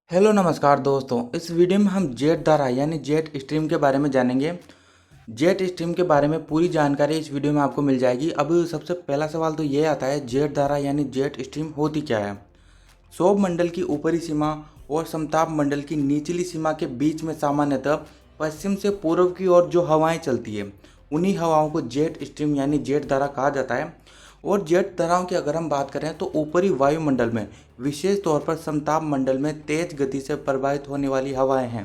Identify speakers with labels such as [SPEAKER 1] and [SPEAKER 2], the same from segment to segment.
[SPEAKER 1] Hello नमस्कार दोस्तों। इस वीडियो में हम जेट धारा यानी जेट स्ट्रीम के बारे में जानेंगे। जेट स्ट्रीम के बारे में पूरी जानकारी इस वीडियो में आपको मिल जाएगी। अब सबसे पहला सवाल तो ये आता है, जेट धारा यानी जेट स्ट्रीम होती क्या है। सौर मंडल की ऊपरी सीमा और समताप मंडल की निचली सीमा के बीच में सामान्यतः पश्चिम से पूर्व की ओर जो हवाएं चलती है, उन्हीं हवाओं को जेट स्ट्रीम यानी जेट धारा कहा जाता है। और जेट धाराओं की अगर हम बात करें तो ऊपरी वायुमंडल में, विशेष तौर पर समताप मंडल में तेज गति से प्रवाहित होने वाली हवाएं हैं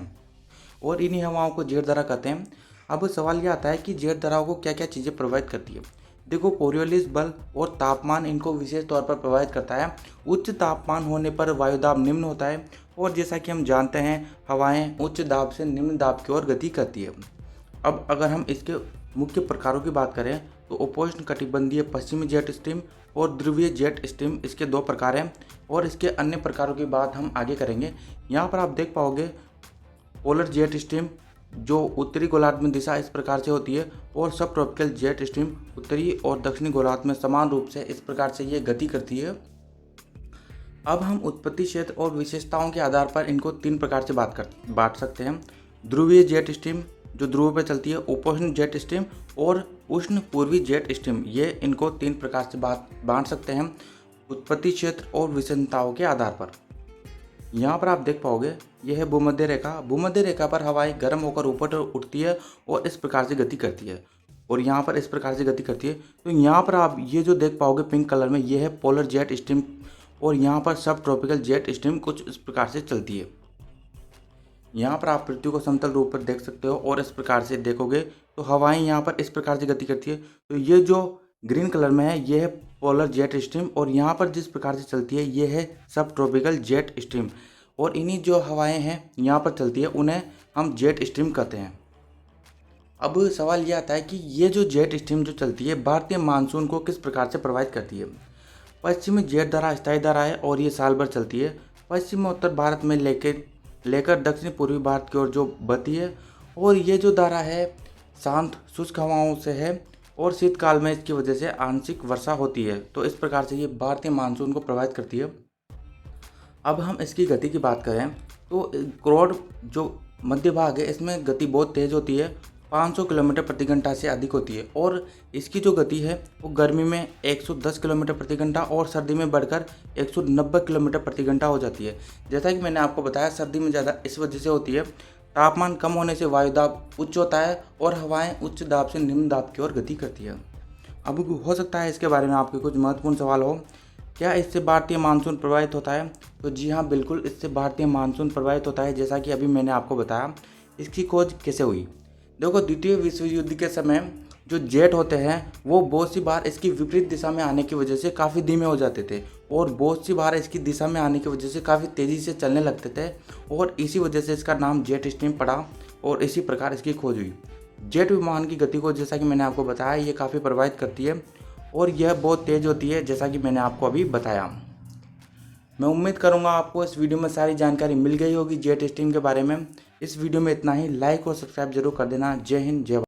[SPEAKER 1] और इन्हीं हवाओं को जेट धारा कहते हैं। अब सवाल यह आता है कि जेट धाराओं को क्या क्या चीज़ें प्रभावित करती है। देखो, कोरियोलिस बल और तापमान इनको विशेष तौर पर प्रभावित करता है। उच्च तापमान होने पर वायुदाब निम्न होता है और जैसा कि हम जानते हैं, हवाएं उच्च दाब से निम्न दाब की ओर गति करती है। अब अगर हम इसके मुख्य प्रकारों की बात करें तो उपोष्ण कटिबंधीय पश्चिमी जेट स्ट्रीम और ध्रुवीय जेट स्ट्रीम, इसके दो प्रकार हैं और इसके अन्य प्रकारों की बात हम आगे करेंगे। यहाँ पर आप देख पाओगे पोलर जेट स्ट्रीम जो उत्तरी गोलार्ध में दिशा इस प्रकार से होती है और सब ट्रॉपिकल जेट स्ट्रीम उत्तरी और दक्षिणी गोलार्ध में समान रूप से इस प्रकार से ये गति करती है। अब हम उत्पत्ति क्षेत्र और विशेषताओं के आधार पर इनको तीन प्रकार से बांट सकते हैं। ध्रुवीय जेट स्ट्रीम जो ध्रुव पर चलती है, उपोष्ण जेट स्ट्रीम और उष्ण पूर्वी जेट स्ट्रीम, ये इनको तीन प्रकार से बांट सकते हैं उत्पत्ति क्षेत्र और विशेषताओं के आधार पर। यहाँ पर आप देख पाओगे यह है भूमध्य रेखा। भूमध्य रेखा पर हवाएं गर्म होकर ऊपर उठती है और इस प्रकार से गति करती है और यहाँ पर इस प्रकार से गति करती है। तो यहाँ पर आप ये जो देख पाओगे पिंक कलर में, ये है पोलर जेट स्ट्रीम और यहाँ पर सब ट्रॉपिकल जेट स्ट्रीम कुछ इस प्रकार से चलती है। यहाँ पर आप पृथ्वी को समतल रूप पर देख सकते हो और इस प्रकार से देखोगे तो हवाएं यहाँ पर इस प्रकार से गति करती है। तो ये जो ग्रीन कलर में है, ये है पोलर जेट स्ट्रीम और यहाँ पर जिस प्रकार से चलती है, ये है सब ट्रॉपिकल जेट स्ट्रीम और इन्हीं जो हवाएं हैं यहाँ पर चलती है, उन्हें हम जेट स्ट्रीम कहते हैं। अब सवाल ये आता है कि ये जो जेट स्ट्रीम जो चलती है, भारतीय मानसून को किस प्रकार से प्रभावित करती है। पश्चिमी जेट धारा स्थायी धारा है और ये साल भर चलती है। पश्चिम उत्तर भारत में लेकर दक्षिण पूर्वी भारत की ओर जो बहती है और ये जो धारा है शांत शुष्क हवाओं से है और शीतकाल में इसकी वजह से आंशिक वर्षा होती है। तो इस प्रकार से ये भारतीय मानसून को प्रभावित करती है। अब हम इसकी गति की बात करें तो क्रोड जो मध्य भाग है, इसमें गति बहुत तेज़ होती है, 500 किलोमीटर प्रति घंटा से अधिक होती है और इसकी जो गति है वो गर्मी में 110 किलोमीटर प्रति घंटा और सर्दी में बढ़कर 190 किलोमीटर प्रति घंटा हो जाती है। जैसा कि मैंने आपको बताया, सर्दी में ज़्यादा इस वजह से होती है, तापमान कम होने से वायुदाब उच्च होता है और हवाएं उच्च दाब से निम्न दाब की ओर गति करती है। अब हो सकता है इसके बारे में आपके कुछ महत्वपूर्ण सवाल हो, क्या इससे भारतीय मानसून प्रभावित होता है। तो जी हाँ, बिल्कुल इससे भारतीय मानसून प्रभावित होता है। जैसा कि अभी मैंने आपको बताया, इसकी खोज कैसे हुई। देखो, द्वितीय विश्व युद्ध के समय जो जेट होते हैं वो बहुत सी बार इसकी विपरीत दिशा में आने की वजह से काफ़ी धीमे हो जाते थे और बहुत सी बार इसकी दिशा में आने की वजह से काफ़ी तेज़ी से चलने लगते थे और इसी वजह से इसका नाम जेट स्ट्रीम पड़ा और इसी प्रकार इसकी खोज हुई। जेट विमान की गति को, जैसा कि मैंने आपको बताया, ये काफ़ी प्रभावित करती है और यह बहुत तेज़ होती है, जैसा कि मैंने आपको अभी बताया। मैं उम्मीद करूंगा आपको इस वीडियो में सारी जानकारी मिल गई होगी जेट स्ट्रीम के बारे में। इस वीडियो में इतना ही। लाइक और सब्सक्राइब जरूर कर देना। जय हिंद, जय भारत।